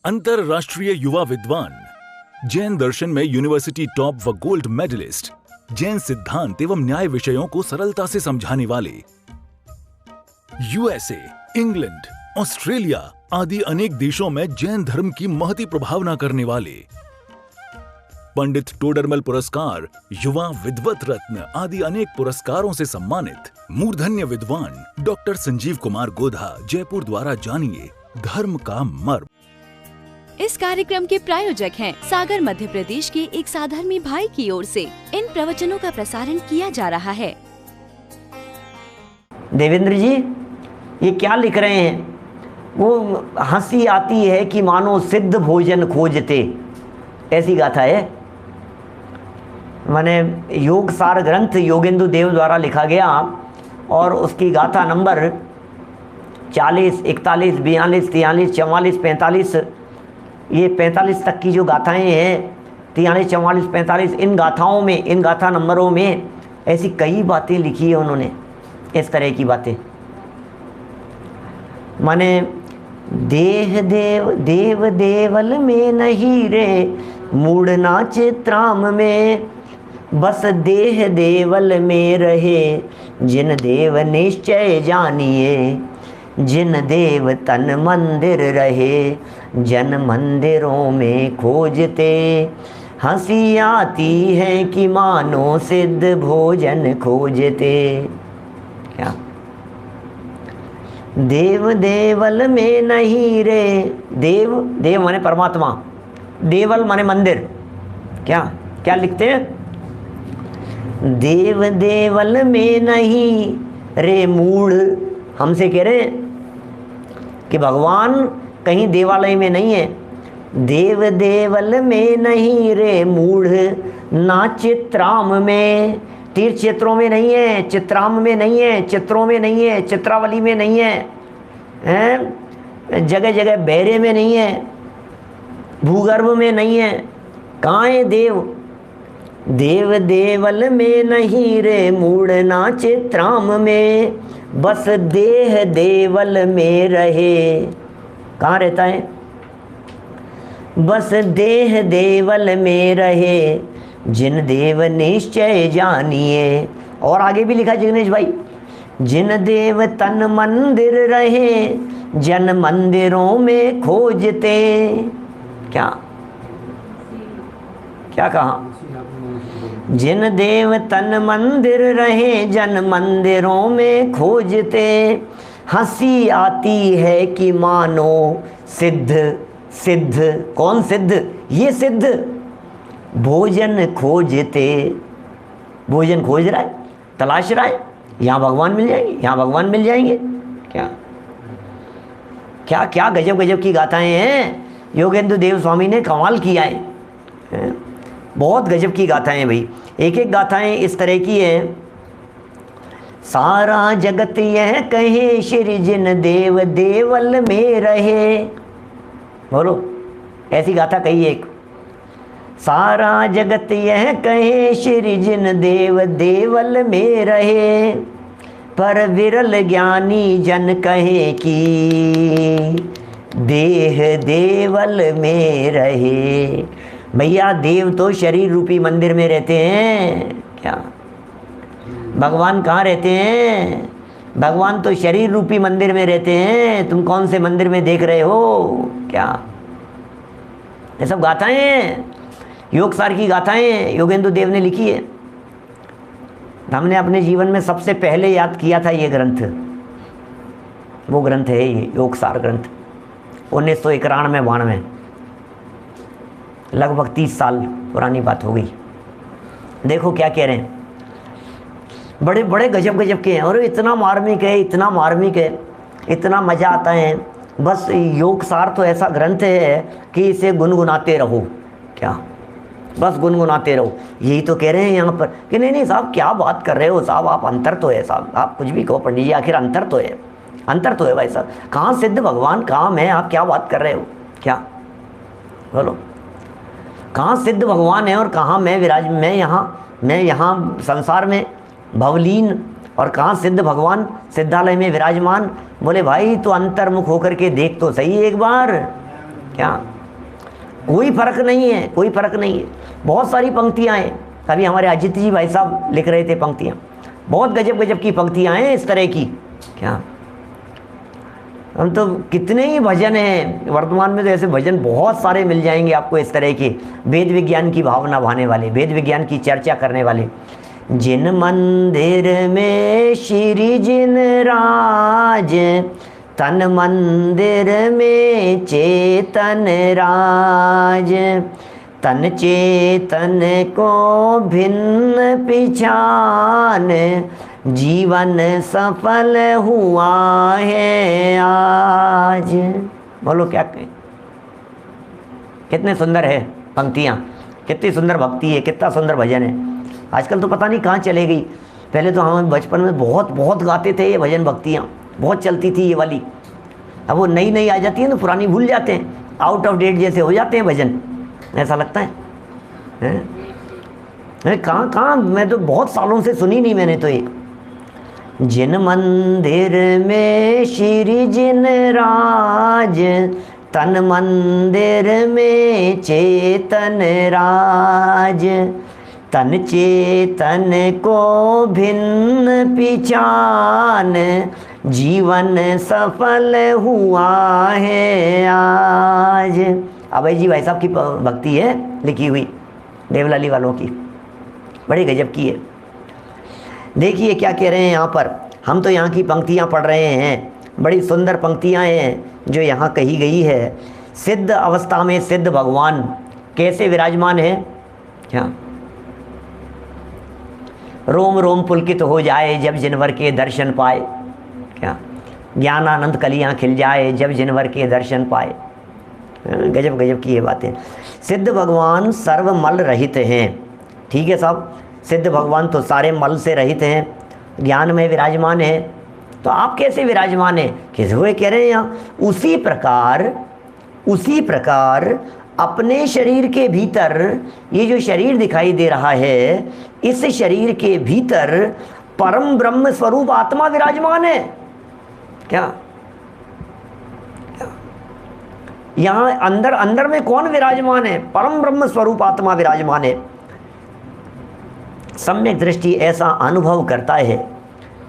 अंतरराष्ट्रीय युवा विद्वान, जैन दर्शन में यूनिवर्सिटी टॉप व गोल्ड मेडलिस्ट, जैन सिद्धांत एवं न्याय विषयों को सरलता से समझाने वाले, यूएसए, इंग्लैंड, ऑस्ट्रेलिया आदि अनेक देशों में जैन धर्म की महती प्रभावना करने वाले, पंडित टोडरमल पुरस्कार, युवा विद्वत रत्न आदि अनेक पुरस्कारों से सम्मानित मूर्धन्य विद्वान डॉक्टर संजीव कुमार गोधा जयपुर द्वारा जानिए धर्म का मर्म। इस कार्यक्रम के प्रायोजक हैं सागर मध्य प्रदेश के एक साधर्मी भाई की ओर से इन प्रवचनों का प्रसारण किया जा रहा है। देवेंद्र जी ये क्या लिख रहे हैं? वो हंसी आती है कि मानो सिद्ध भोजन खोजते, ऐसी गाथा है। माने योग सार ग्रंथ योगेंदु देव द्वारा लिखा गया और उसकी गाथा नंबर 40, 41, 42, 43, 44, 45, ये 45 तक की जो गाथाएं हैं, 43, 44, 45, इन गाथाओं में, इन गाथा नंबरों में ऐसी कई बातें लिखी है उन्होंने, इस तरह की बातें। माने देह देव देव देवल में नहीं रे, मूड नाचे त्राम में, बस देह देवल में रहे, जिन देव निश्चय जानिए, जिन देव तन मंदिर रहे, जन मंदिरों में खोजते, हंसी आती है कि मानो सिद्ध भोजन खोजते। क्या? देव देवल में नहीं रे, देव देव माने परमात्मा, देवल माने मंदिर। क्या क्या लिखते हैं? देव देवल में नहीं रे, मूढ़ हमसे कह रहे हैं कि भगवान कहीं देवालय में नहीं है। देव देवल में नहीं रे मूढ़, ना चित्राम में, तीर्थ क्षेत्रों में नहीं है, चित्राम में नहीं है, चित्रों में नहीं है, चित्रावली में नहीं है, हैं जगह जगह बैरे में नहीं है, भूगर्भ में नहीं है। कहाँ है देव? देव देवल में नहीं रे मूढ़, ना चित्राम में, बस देह देवल में रहे। कहाँ रहता है? बस देह देवल में रहे, जिन देव निश्चय जानिए। और आगे भी लिखा जिग्नेश भाई, जिन देव तन मंदिर रहे, जन मंदिरों में खोजते। क्या क्या कहा? जिन देव तन मंदिर रहे, जन मंदिरों में खोजते, हंसी आती है कि मानो सिद्ध, सिद्ध कौन सिद्ध? ये सिद्ध भोजन खोजते। भोजन खोज रहा है, तलाश रहा है, यहाँ भगवान मिल जाएंगे, यहाँ भगवान मिल जाएंगे। क्या क्या क्या गजब गजब की गाथाएं हैं, योगेंद्र देव स्वामी ने कमाल किया है। बहुत गजब की गाथाएं हैं भाई। एक एक गाथाएं इस तरह की हैं। सारा जगत यह कहे, श्री जिन देव देवल में रहे। बोलो, ऐसी गाथा कही एक। सारा जगत यह कहे, श्री जिन देव देवल में रहे, पर विरल ज्ञानी जन कहे कि देह देवल में रहे। भैया देव तो शरीर रूपी मंदिर में रहते हैं। क्या भगवान कहाँ रहते हैं? भगवान तो शरीर रूपी मंदिर में रहते हैं। तुम कौन से मंदिर में देख रहे हो? क्या ये सब गाथाएं हैं, योग सार की गाथाएं योगेंद्र देव ने लिखी है। हमने अपने जीवन में सबसे पहले याद किया था ये ग्रंथ। वो ग्रंथ है ये योग सार ग्रंथ, 1991-92, लगभग 30 साल पुरानी बात हो गई। देखो क्या कह रहे हैं, बड़े बड़े गजब गजब के हैं और इतना मार्मिक है, इतना मार्मिक है, इतना मज़ा आता है। बस योग सार तो ऐसा ग्रंथ है कि इसे गुनगुनाते रहो। क्या बस गुनगुनाते रहो। यही तो कह रहे हैं यहाँ पर कि नहीं नहीं साहब क्या बात कर रहे हो साहब, आप अंतर तो है साहब, आप कुछ भी कहो पंडित जी, आखिर अंतर तो है, अंतर तो है भाई साहब। कहाँ सिद्ध भगवान, कहाँ मैं, आप क्या बात कर रहे हो? क्या बोलो, कहाँ सिद्ध भगवान है और कहाँ मैं विराज, मैं यहाँ संसार में भवलीन, और कहाँ सिद्ध भगवान सिद्धालय में विराजमान। बोले भाई तो अंतर्मुख होकर के देख तो सही एक बार। क्या कोई फर्क नहीं है, कोई फर्क नहीं है। बहुत सारी पंक्तियां हैं, अभी हमारे अजित जी भाई साहब लिख रहे थे पंक्तियां, बहुत गजब गजब की पंक्तियां हैं इस तरह की। क्या हम तो कितने ही भजन हैं वर्तमान में, तो ऐसे भजन बहुत सारे मिल जाएंगे आपको इस तरह के, वेद विज्ञान की भावना भाने वाले, वेद विज्ञान की चर्चा करने वाले। जिन मंदिर में श्री जिन राज, तन मंदिर में चेतन राज, तन चेतन को भिन्न पिछान, जीवन सफल हुआ है आज। बोलो क्या कहें, कितने सुंदर है पंक्तियाँ, कितनी सुंदर भक्ति है, कितना सुंदर भजन है। आजकल तो पता नहीं कहाँ चले गई। पहले तो हम बचपन में बहुत बहुत गाते थे ये भजन भक्तियाँ, बहुत चलती थी ये वाली। अब वो नई नई आ जाती है तो पुरानी भूल जाते हैं, आउट ऑफ डेट जैसे हो जाते हैं भजन, ऐसा लगता है। कहाँ कहाँ, मैं तो बहुत सालों से सुनी नहीं मैंने तो ये। जिन मंदिर में श्री जिन राज, तन मंदिर में चेतन राज, तन चेतन को भिन्न पिछान, जीवन सफल हुआ है आज। अभय जी भाई साहब की भक्ति है लिखी हुई, देवलाली वालों की, बड़ी गजब की है। देखिए क्या कह रहे हैं यहाँ पर, हम तो यहाँ की पंक्तियाँ पढ़ रहे हैं, बड़ी सुंदर पंक्तियाँ हैं जो यहाँ कही गई है। सिद्ध अवस्था में सिद्ध भगवान कैसे विराजमान है, क्या रोम रोम पुलकित हो जाए जब जिनवर के दर्शन पाए, क्या ज्ञानानंद कलियाँ खिल जाए जब जिनवर के दर्शन पाए। गजब गजब की ये बातें। सिद्ध भगवान सर्व मल रहित हैं, ठीक है साहब, सिद्ध भगवान तो सारे मल से रहित हैं, ज्ञान में विराजमान है। तो आप कैसे विराजमान हैं, किस हुए कह रहे हैं यहाँ। उसी प्रकार अपने शरीर के भीतर, ये जो शरीर दिखाई दे रहा है, इस शरीर के भीतर परम ब्रह्म स्वरूप आत्मा विराजमान है। क्या यहाँ अंदर अंदर में कौन विराजमान है, परम ब्रह्म स्वरूप आत्मा विराजमान है। सम्यक दृष्टि ऐसा अनुभव करता है,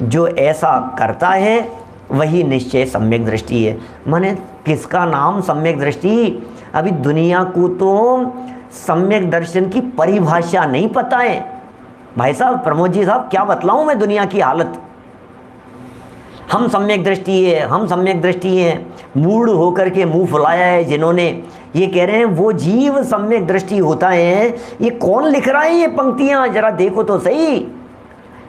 जो ऐसा करता है वही निश्चय सम्यक दृष्टि है। माने किसका नाम सम्यक दृष्टि। अभी दुनिया को तो सम्यक दर्शन की परिभाषा नहीं पता है भाई साहब, प्रमोद जी साहब, क्या बतलाऊं मैं दुनिया की हालत। हम सम्यक दृष्टि है, हम सम्यक दृष्टि हैं, मूढ़ होकर के मुंह फुलाया है जिन्होंने, ये कह रहे हैं वो जीव सम्यक दृष्टि होता है। ये कौन लिख रहा है ये पंक्तियां, जरा देखो तो सही।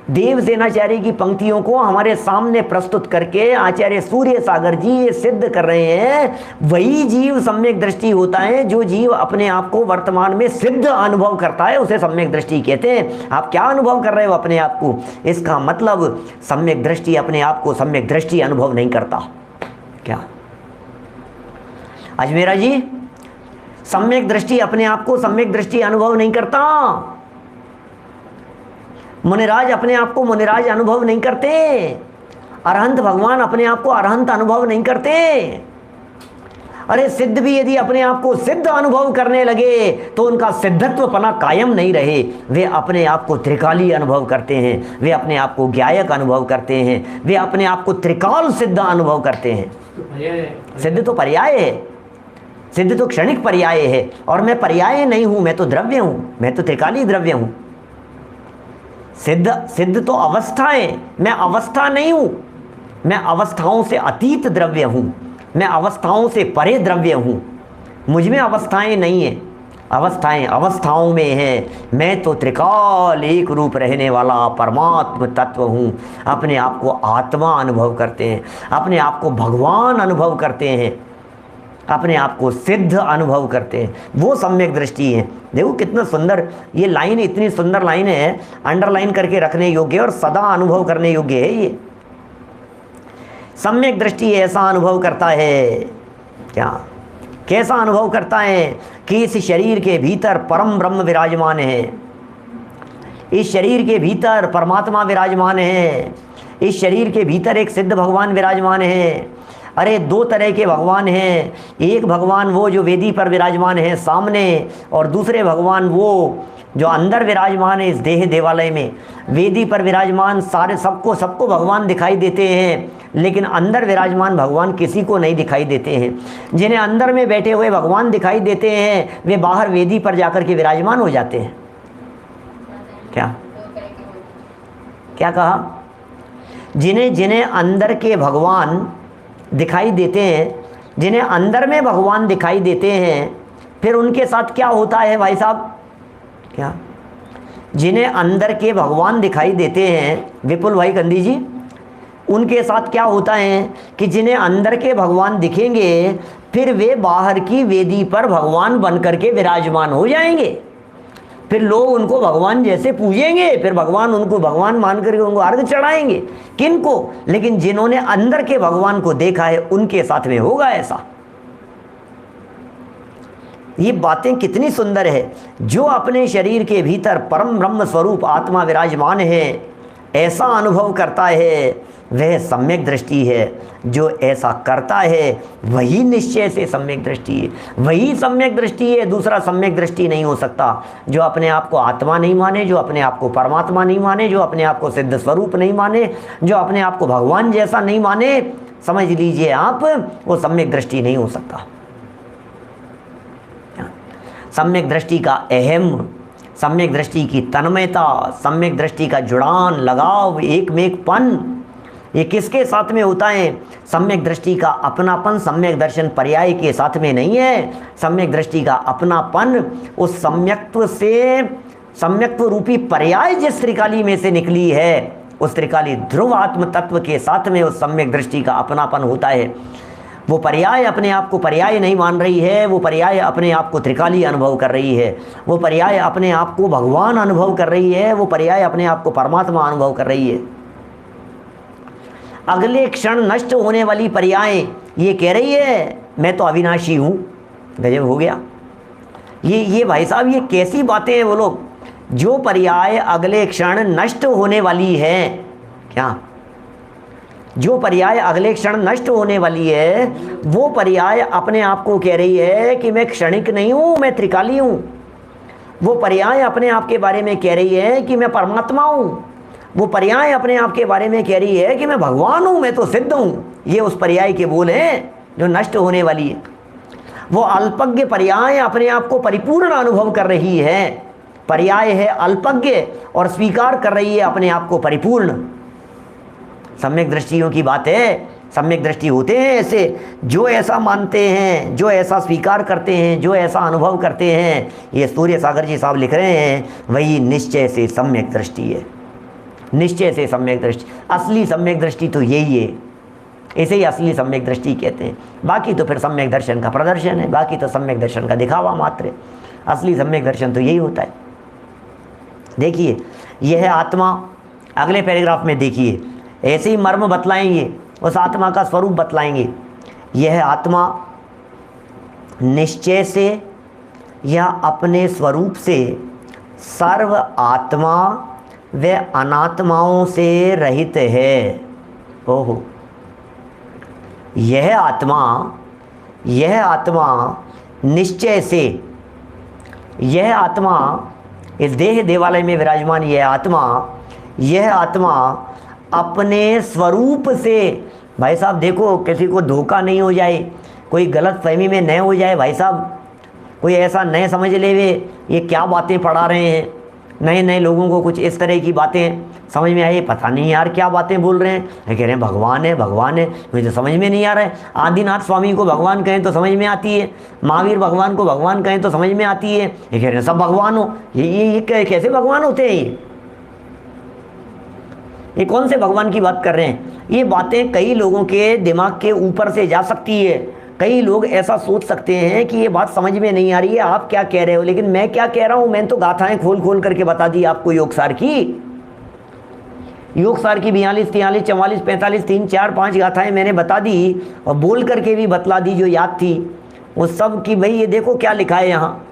देवसेनाचार्य की पंक्तियों को हमारे सामने प्रस्तुत करके आचार्य सूर्य सागर जी ये सिद्ध कर रहे हैं, वही जीव सम्यक दृष्टि होता है। जो जीव अपने आप को वर्तमान में सिद्ध अनुभव करता है उसे सम्यक दृष्टि कहते हैं। आप क्या अनुभव कर रहे हो अपने आप को, इसका मतलब सम्यक दृष्टि अपने आप को सम्यक दृष्टि अनुभव नहीं करता। क्या अजमेरा जी, सम्यक दृष्टि अपने आप को सम्यक दृष्टि अनुभव नहीं करता। मुनिराज अपने आप को मुनिराज अनुभव नहीं करते। अरहंत भगवान अपने आप को अरहंत अनुभव नहीं करते। अरे सिद्ध भी यदि अपने आप को सिद्ध अनुभव करने लगे तो उनका सिद्धत्वपना कायम नहीं रहे। वे अपने आप को त्रिकाली अनुभव करते हैं, वे अपने आप को ज्ञायक अनुभव करते हैं, वे अपने आप को त्रिकाल सिद्ध अनुभव करते हैं। सिद्ध तो पर्याय है, सिद्ध तो क्षणिक पर्याय है, और मैं पर्याय नहीं हूं, मैं तो द्रव्य हूं, मैं तो त्रिकाली द्रव्य हूं। सिद्ध तो अवस्थाएं, मैं अवस्था नहीं हूं, मैं अवस्थाओं से अतीत द्रव्य हूं, मैं अवस्थाओं से परे द्रव्य हूं। मुझ में अवस्थाएं नहीं है, अवस्थाएं अवस्थाओं में हैं। मैं तो त्रिकाल एक रूप रहने वाला परमात्म तत्व हूं। अपने आप को आत्मा अनुभव करते हैं, अपने आप को भगवान अनुभव करते हैं, अपने आप को सिद्ध अनुभव करते हैं, वो सम्यक दृष्टि है। देखो कितना सुंदर ये लाइन, इतनी सुंदर लाइन है, अंडरलाइन करके रखने योग्य और सदा अनुभव करने योग्य है। ये सम्यक दृष्टि ऐसा अनुभव करता है, क्या कैसा अनुभव करता है कि इस शरीर के भीतर परम ब्रह्म विराजमान है, इस शरीर के भीतर परमात्मा विराजमान है, इस शरीर के भीतर एक सिद्ध भगवान विराजमान है। अरे दो तरह के भगवान हैं, एक भगवान वो जो वेदी पर विराजमान है सामने, और दूसरे भगवान वो जो अंदर विराजमान है इस देह देवालय में। वेदी पर विराजमान सारे सबको भगवान दिखाई देते हैं, लेकिन अंदर विराजमान भगवान किसी को नहीं दिखाई देते हैं। जिन्हें अंदर में बैठे हुए भगवान दिखाई देते हैं वे बाहर वेदी पर जाकर के विराजमान हो जाते हैं। क्या कहा? जिन्हें अंदर के भगवान दिखाई देते हैं, जिन्हें अंदर में भगवान दिखाई देते हैं, फिर उनके साथ क्या होता है भाई साहब? क्या? जिन्हें अंदर के भगवान दिखाई देते हैं विपुल भाई कंदी जी, उनके साथ क्या होता है कि जिन्हें अंदर के भगवान दिखेंगे फिर वे बाहर की वेदी पर भगवान बनकर के विराजमान हो जाएंगे। फिर लोग उनको भगवान जैसे पूजेंगे, फिर भगवान उनको भगवान मान करके उनको अर्घ चढ़ाएंगे। किनको? लेकिन जिन्होंने अंदर के भगवान को देखा है उनके साथ में होगा ऐसा। ये बातें कितनी सुंदर है। जो अपने शरीर के भीतर परम ब्रह्म स्वरूप आत्मा विराजमान है ऐसा अनुभव करता है वह सम्यक दृष्टि है। जो ऐसा करता है वही निश्चय से सम्यक दृष्टि है, वही सम्यक दृष्टि है। दूसरा सम्यक दृष्टि नहीं हो सकता। जो अपने आप को आत्मा नहीं माने, जो अपने आप को परमात्मा नहीं माने, जो अपने आप को सिद्ध स्वरूप नहीं माने, जो अपने आप को भगवान जैसा नहीं माने, समझ लीजिए आप वो सम्यक दृष्टि नहीं हो सकता। सम्यक दृष्टि का अहम, सम्यक दृष्टि की तन्मयता, सम्यक दृष्टि का जुड़ान, लगाव, एक में एक पन, ये किसके साथ में होता है? सम्यक दृष्टि का अपनापन सम्यक दर्शन पर्याय के साथ में नहीं है। सम्यक दृष्टि का अपनापन उस सम्यक्त्व से, सम्यक्त्व रूपी पर्याय जिस त्रिकाली में से निकली है उस त्रिकाली ध्रुव आत्म तत्व के साथ में उस सम्यक दृष्टि का अपनापन होता है। वो पर्याय अपने आप को पर्याय नहीं मान रही है, वो पर्याय अपने आप को त्रिकाली अनुभव कर रही है, वो पर्याय अपने आप को भगवान अनुभव कर रही है, वो पर्याय अपने आप को परमात्मा अनुभव कर रही है। अगले क्षण नष्ट होने वाली पर्याय ये कह रही है मैं तो अविनाशी हूँ। गजब हो गया। ये भाई साहब ये कैसी बातें हैं? बोलो, जो पर्याय अगले क्षण नष्ट होने वाली है, क्या जो पर्याय अगले क्षण नष्ट होने वाली है वो पर्याय अपने आप को कह रही है कि मैं क्षणिक नहीं हूँ, मैं त्रिकाली हूँ। वो पर्याय अपने आप के बारे में कह रही है कि मैं परमात्मा हूँ। वो पर्याय अपने आप के बारे में कह रही है कि मैं भगवान हूँ, मैं तो सिद्ध हूँ। ये उस पर्याय के बोल हैं जो नष्ट होने वाली है। वो अल्पज्ञ पर्याय अपने आप को परिपूर्ण अनुभव कर रही है। पर्याय है अल्पज्ञ और स्वीकार कर रही है अपने आप को परिपूर्ण। सम्यक दृष्टियों की बात है। सम्यक दृष्टि होते हैं ऐसे जो ऐसा मानते हैं, जो ऐसा स्वीकार करते हैं, जो ऐसा अनुभव करते हैं। ये सूर्य सागर जी साहब लिख रहे हैं वही निश्चय से सम्यक दृष्टि है। निश्चय से सम्यक दृष्टि, असली सम्यक दृष्टि तो यही है। इसे ही असली सम्यक दृष्टि कहते हैं। बाकी तो फिर सम्यक दर्शन का प्रदर्शन है, बाकी तो सम्यक दर्शन का दिखावा मात्र है। असली सम्यक दर्शन तो यही होता है। देखिए यह है आत्मा। अगले पैराग्राफ में देखिए ऐसे ही मर्म बतलाएंगे, उस आत्मा का स्वरूप बतलाएंगे। यह आत्मा निश्चय से या अपने स्वरूप से सर्व आत्मा व अनात्माओं से रहित है। ओहो, यह आत्मा निश्चय से, यह आत्मा इस देह देवालय में विराजमान यह आत्मा अपने स्वरूप से, भाई साहब देखो किसी को धोखा नहीं हो जाए, कोई गलत फहमी में न हो जाए भाई साहब, कोई ऐसा न समझ ले वे ये क्या बातें पढ़ा रहे हैं। नए लोगों को कुछ इस तरह की बातें समझ में आई, पता नहीं यार क्या बातें बोल रहे हैं। कह रहे हैं भगवान है, मुझे तो समझ में नहीं आ रहा है। आदिनाथ स्वामी को भगवान कहें तो समझ में आती है, महावीर भगवान को भगवान कहें तो समझ में आती है। ये कह रहे हैं सब भगवान हो। ये कैसे भगवान होते हैं? ये कौन से भगवान की बात कर रहे हैं? ये बातें कई लोगों के दिमाग के ऊपर से जा सकती है। कई लोग ऐसा सोच सकते हैं कि ये बात समझ में नहीं आ रही है, आप क्या कह रहे हो। लेकिन मैं क्या कह रहा हूं, मैंने तो गाथाएं खोल करके बता दी आपको। योगसार की 42, 43, 44, 45, 3, 4, 5 गाथाएं मैंने बता दी और बोल करके भी बतला दी जो याद थी वो सब की। भाई ये देखो क्या लिखा है यहाँ,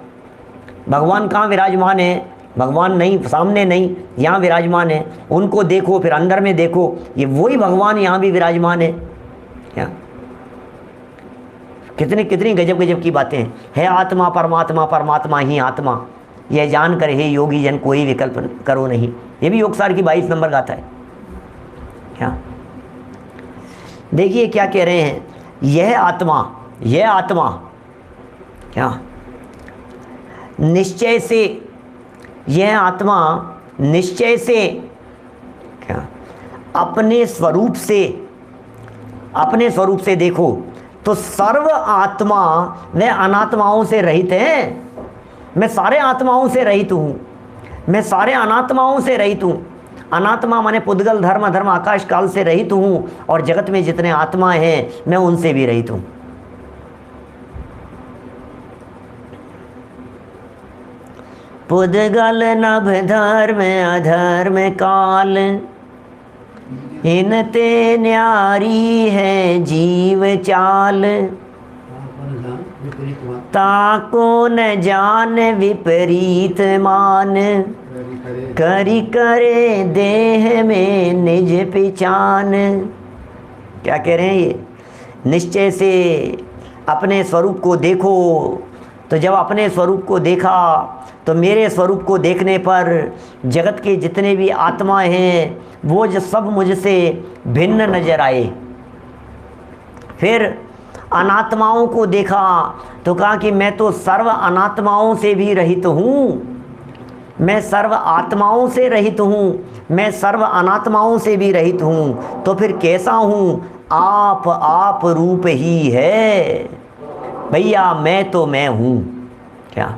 भगवान कहाँ विराजमान है? भगवान नहीं, सामने नहीं, यहाँ विराजमान है। उनको देखो, फिर अंदर में देखो, ये वही भगवान यहाँ भी विराजमान है। क्या कितनी कितनी गजब गजब की बातें हैं। है आत्मा परमात्मा, परमात्मा ही आत्मा, यह जान कर हे योगी जन कोई विकल्प करो नहीं। ये भी योगसार की 22 नंबर गाथा है। क्या देखिए क्या कह रहे हैं, यह आत्मा, यह आत्मा क्या निश्चय से, यह आत्मा निश्चय से क्या अपने स्वरूप से, अपने स्वरूप से देखो तो सर्व आत्मा व अनात्माओं से रहित है। मैं सारे आत्माओं से रहित हूँ, मैं सारे अनात्माओं से रहित हूँ। अनात्मा माने पुद्गल धर्म धर्म आकाश काल से रहित हूँ, और जगत में जितने आत्मा हैं मैं उनसे भी रहित हूँ। पुद्गल नभ धर्म अधर्म काल, इनते न्यारी है जीव चाल। ताको न जान विपरीत मान, करी करे देह में निज पहचान। क्या कह रहे हैं ये, निश्चय से अपने स्वरूप को देखो। तो जब अपने स्वरूप को देखा तो मेरे स्वरूप को देखने पर जगत के जितने भी आत्मा हैं वो जो सब मुझसे भिन्न नजर आए। फिर अनात्माओं को देखा तो कहा कि मैं तो सर्व अनात्माओं से भी रहित हूँ, मैं सर्व आत्माओं से रहित हूँ, मैं सर्व अनात्माओं से भी रहित हूँ। तो फिर कैसा हूँ, आप रूप ही है भैया, मैं तो मैं हूँ। क्या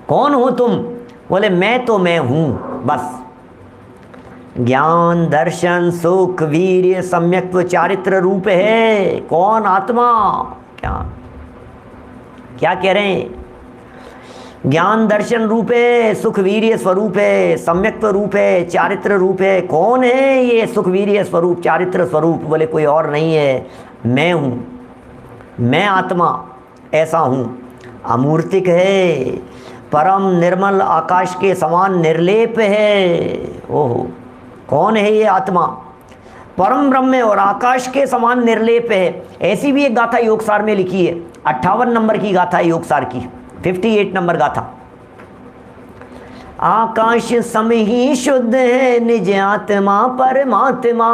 कौन हो तुम, बोले मैं तो मैं हूँ बस। ज्ञान दर्शन सुख वीर्य सम्यक्त्व चारित्र रूप है कौन, आत्मा। क्या क्या कह रहे हैं, ज्ञान दर्शन रूप है, सुख वीर्य स्वरूप है, सम्यक्त्व रूप है, चारित्र रूप है। कौन है ये सुख वीर्य स्वरूप चारित्र स्वरूप, बोले कोई और नहीं है, मैं हूँ, मैं आत्मा ऐसा हूँ। अमूर्तिक है, परम निर्मल आकाश के समान निर्लेप है। ओहो, कौन है ये आत्मा, परम ब्रह्म और आकाश के समान निर्लेप है। ऐसी भी एक गाथा योगसार में लिखी है, 58 नंबर की गाथा है योगसार की, 58 नंबर गाथा। आकाश सम ही शुद्ध है निज आत्मा परमात्मा,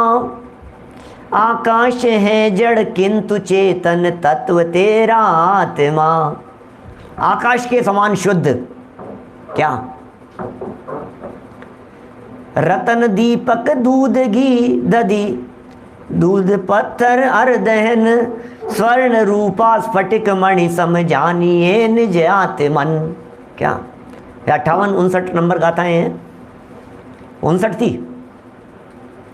आकाश है जड़ किंतु चेतन तत्व तेरा आत्मा। आकाश के समान शुद्ध, क्या रतन दीपक दूध घी दधी, दूध पत्थर अर्दहन स्वर्ण रूपा स्फटिक मणि समझानिए निज आत्मन। क्या 58 59 नंबर गाथाएं हैं, 59 थी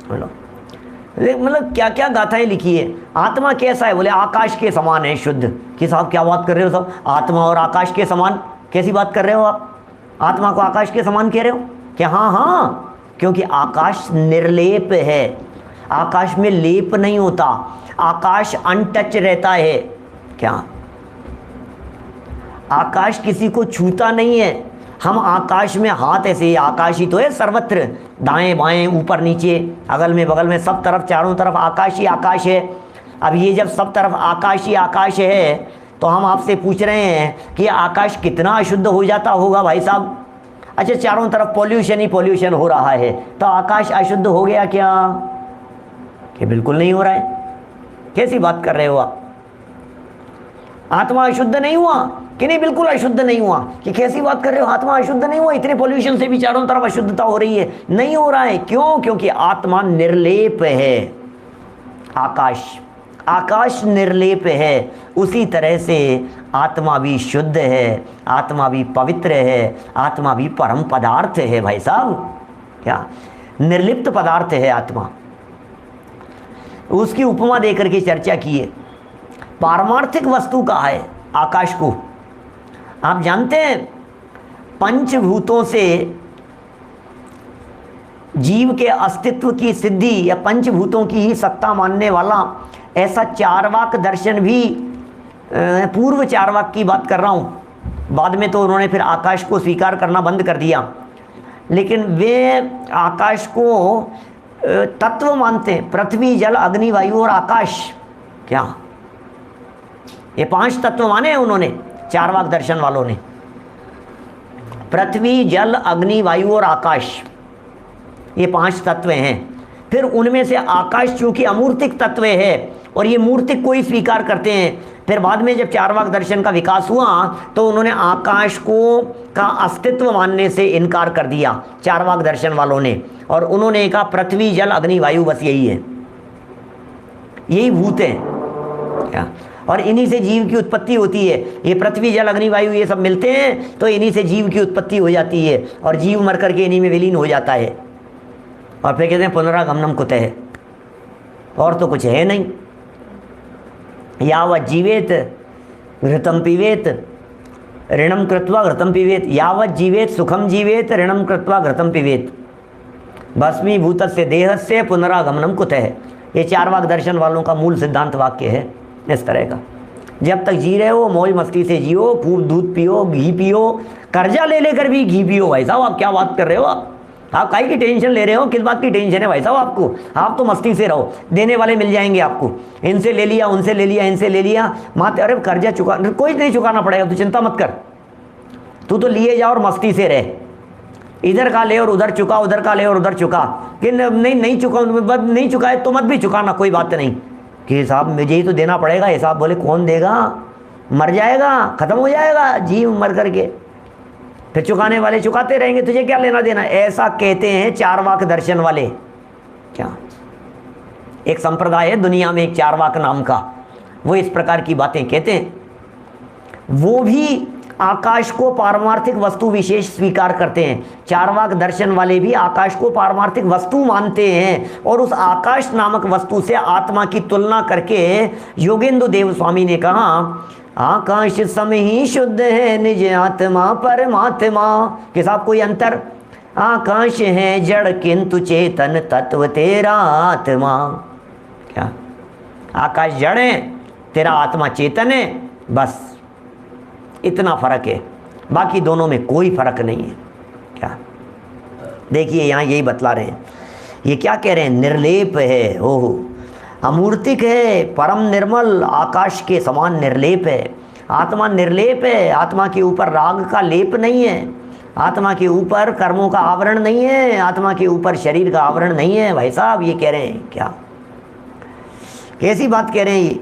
मतलब क्या क्या गाथाएं लिखी है। आत्मा कैसा है, बोले आकाश के समान है शुद्ध। कि साहब क्या बात कर रहे हो सब, आत्मा और आकाश के समान कैसी बात कर रहे हो आप, आत्मा को आकाश के समान कह रहे हो क्या? हाँ हाँ, क्योंकि आकाश निर्लेप है, आकाश में लेप नहीं होता, आकाश अनटच रहता है। क्या आकाश किसी को छूता नहीं है। हम आकाश में हाथ ऐसे, आकाश ही तो है सर्वत्र, दाएं बाएं ऊपर नीचे अगल में बगल में सब तरफ चारों तरफ आकाश ही आकाश है। अब ये जब सब तरफ आकाश ही आकाश है तो हम आपसे पूछ रहे हैं कि आकाश कितना अशुद्ध हो जाता होगा भाई साहब? अच्छा, चारों तरफ पॉल्यूशन ही पॉल्यूशन हो रहा है तो आकाश अशुद्ध हो गया क्या? कि बिल्कुल नहीं हो रहा है। कैसी बात कर रहे हो आप? आत्मा अशुद्ध नहीं हुआ कि नहीं? बिल्कुल अशुद्ध नहीं हुआ। कि कैसी बात कर रहे हो, आत्मा अशुद्ध नहीं हुआ? इतने पॉल्यूशन से भी चारों तरफ अशुद्धता हो रही है। नहीं हो रहा है, क्यों? क्योंकि आत्मा निर्लेप है। आकाश आकाश निर्लेप है, उसी तरह से आत्मा भी शुद्ध है, आत्मा भी पवित्र है, आत्मा भी परम पदार्थ है भाई साहब। क्या निर्लिप्त पदार्थ है आत्मा। उसकी उपमा देकर के चर्चा की है। पारमार्थिक वस्तु कहा है आकाश को। आप जानते हैं पंचभूतों से जीव के अस्तित्व की सिद्धि या पंचभूतों की ही सत्ता मानने वाला ऐसा चारवाक दर्शन भी, पूर्व चारवाक की बात कर रहा हूँ, बाद में तो उन्होंने फिर आकाश को स्वीकार करना बंद कर दिया, लेकिन वे आकाश को तत्व मानते हैं, पृथ्वी जल अग्नि वायु और आकाश। क्या ये 5 तत्व माने हैं उन्होंने, चारवाक दर्शन वालों ने। पृथ्वी, जल, अग्नि, वायु और आकाश, ये 5 तत्व हैं। फिर उनमें से आकाश चूंकि अमूर्तिक तत्व है और ये मूर्तिक को ही स्वीकार करते हैं, फिर बाद में जब चारवाक दर्शन का विकास हुआ तो उन्होंने आकाश को का अस्तित्व मानने से इनकार कर दिया चारवाक दर्शन वालों ने, और उन्होंने कहा पृथ्वी, जल, अग्नि, वायु बस यही है, यही भूत हैं क्या, और इन्हीं से जीव की उत्पत्ति होती है। ये पृथ्वी, जल, अग्नि, वायु ये सब मिलते हैं तो इन्हीं से जीव की उत्पत्ति हो जाती है, और जीव मर करके इन्हीं में विलीन हो जाता है, और फिर कहते हैं पुनरागमनम कुतः, और तो कुछ है नहीं। यावत् जीवेत घृतम पीवेत ऋणम कृत्वा घृतम पीवेत, यावत् जीवेत सुखम जीवेत ऋणम कृत्वा घृतम पीवेत, भस्मीभूतस्य देहस्य पुनरागमनम कुतः। ये चारवाक दर्शन वालों का मूल सिद्धांत वाक्य है इस तरह का। जब तक जी रहे हो मौज मस्ती से जियो, खूब दूध पियो, घी पियो, कर्जा ले लेकर भी घी पियो। भाई साहब आप क्या बात कर रहे हो, आप काहे की टेंशन ले रहे हो, किस बात की टेंशन है भाई साहब आपको, आप तो मस्ती से रहो, देने वाले मिल जाएंगे आपको, इनसे ले लिया, उनसे ले लिया, इनसे ले लिया, माते अरे कर्जा चुका, कोई नहीं चुकाना पड़ेगा, तू चिंता मत कर, तू तो लिए जा और मस्ती से रह, इधर का ले और उधर चुका, उधर का ले और उधर चुका, कि नहीं चुका, नहीं चुकाए तो मत भी चुकाना, कोई बात नहीं, कि साहब मुझे ही तो देना पड़ेगा हिसाब। बोले कौन देगा, मर जाएगा, खत्म हो जाएगा जीव मर करके, फिर चुकाने वाले चुकाते रहेंगे, तुझे क्या लेना देना। ऐसा कहते हैं चारवाक दर्शन वाले। क्या एक संप्रदाय है दुनिया में, एक चारवाक नाम का, वो इस प्रकार की बातें कहते हैं। वो भी आकाश को पारमार्थिक वस्तु विशेष स्वीकार करते हैं। चारवाक दर्शन वाले भी आकाश को पारमार्थिक वस्तु मानते हैं, और उस आकाश नामक वस्तु से आत्मा की तुलना करके योगेंद्र देव स्वामी ने कहा आकाश सम ही शुद्ध है निज आत्मा परमात्मा। कि साहब कोई अंतर, आकाश है जड़ किंतु चेतन तत्व तेरा आत्मा। क्या आकाश जड़ है, तेरा आत्मा चेतन है, बस इतना फर्क है, बाकी दोनों में कोई फर्क नहीं है। क्या देखिए यहाँ यही बतला रहे हैं, ये क्या कह रहे हैं, निर्लेप है, ओहो अमूर्तिक है, परम निर्मल, आकाश के समान निर्लेप है। आत्मा निर्लेप है, आत्मा के ऊपर राग का लेप नहीं है, आत्मा के ऊपर कर्मों का आवरण नहीं है, आत्मा के ऊपर शरीर का आवरण नहीं है। भाई साहब ये कह रहे हैं, क्या कैसी बात कह रहे हैं, ये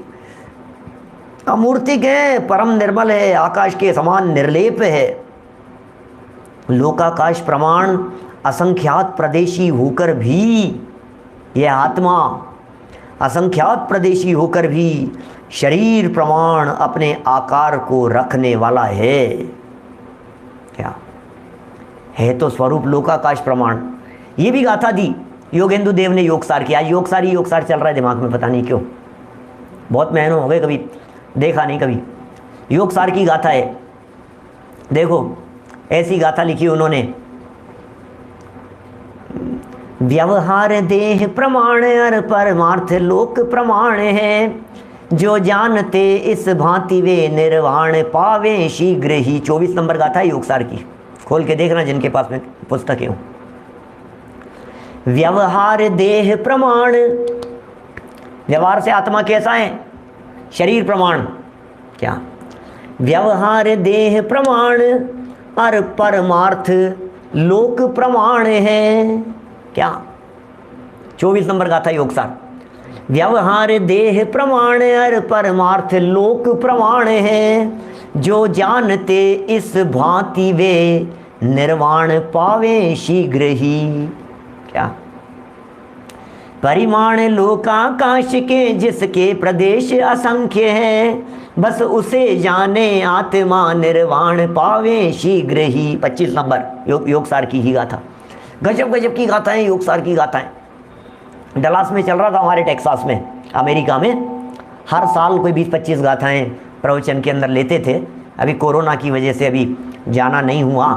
अमूर्तिक है, परम निर्मल है, आकाश के समान निर्लेप है। लोकाकाश प्रमाण असंख्यात प्रदेशी होकर भी यह आत्मा असंख्यात प्रदेशी होकर भी शरीर प्रमाण अपने आकार को रखने वाला है। क्या है तो स्वरूप लोकाकाश प्रमाण। ये भी गाथा दी योगेंद्र देव ने योगसार की। आज योगसार ही योगसार चल रहा है दिमाग में, पता नहीं क्यों, बहुत महीनों हो गए, कभी देखा नहीं। कभी योगसार की गाथा है, देखो ऐसी गाथा लिखी उन्होंने, व्यवहार देह प्रमाण और परमार्थ लोक प्रमाण है, जो जानते इस भांति वे निर्वाण पावे शीघ्र ही। 24 नंबर गाथा है योगसार की, खोल के देखना जिनके पास में पुस्तकें हो। व्यवहार देह प्रमाण, व्यवहार से आत्मा कैसा है, शरीर प्रमाण। क्या व्यवहार देह प्रमाण और परमार्थ लोक प्रमाण है। क्या 24 नंबर गाथा योगसार। व्यवहार देह प्रमाण और परमार्थ लोक प्रमाण है, जो जानते इस भांति वे निर्वाण पावे शीघ्र ही। क्या परिमाण लोकाकाश के जिसके प्रदेश असंख्य है, बस उसे जाने आत्मा निर्वाण पावे शीघ्र ही। 25 नंबर योगसार की ही गाथा। गजब गजब की गाथाएं योगसार की गाथाएं। डलास में चल रहा था हमारे टेक्सास में, अमेरिका में, हर साल कोई 20-25 गाथाएं प्रवचन के अंदर लेते थे। अभी कोरोना की वजह से अभी जाना नहीं हुआ,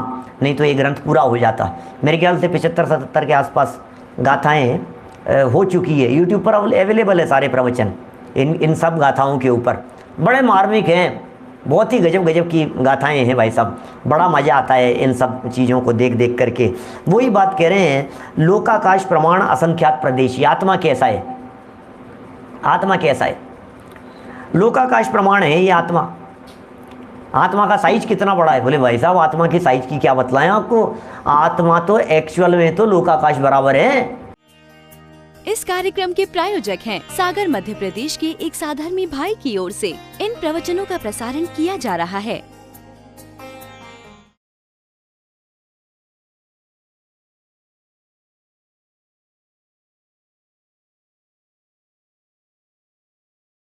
नहीं तो ये ग्रंथ पूरा हो जाता। मेरे ख्याल से 75-77 के आसपास गाथाएं हो चुकी है। यूट्यूब पर अवेलेबल है सारे प्रवचन इन सब गाथाओं के ऊपर। बड़े मार्मिक हैं, बहुत ही गजब गजब की गाथाएं हैं भाई साहब। बड़ा मज़ा आता है इन सब चीज़ों को देख देख करके। वही बात कह रहे हैं, लोकाकाश प्रमाण असंख्यात प्रदेशी। आत्मा कैसा है, आत्मा कैसा है, लोकाकाश प्रमाण है ये आत्मा। आत्मा का साइज कितना बड़ा है? बोले भाई साहब आत्मा की साइज की क्या बतलाएं आपको, आत्मा तो एक्चुअल में तो लोकाकाश बराबर है। इस कार्यक्रम के प्रायोजक हैं सागर मध्य प्रदेश के एक साधर्मी भाई की ओर से इन प्रवचनों का प्रसारण किया जा रहा है।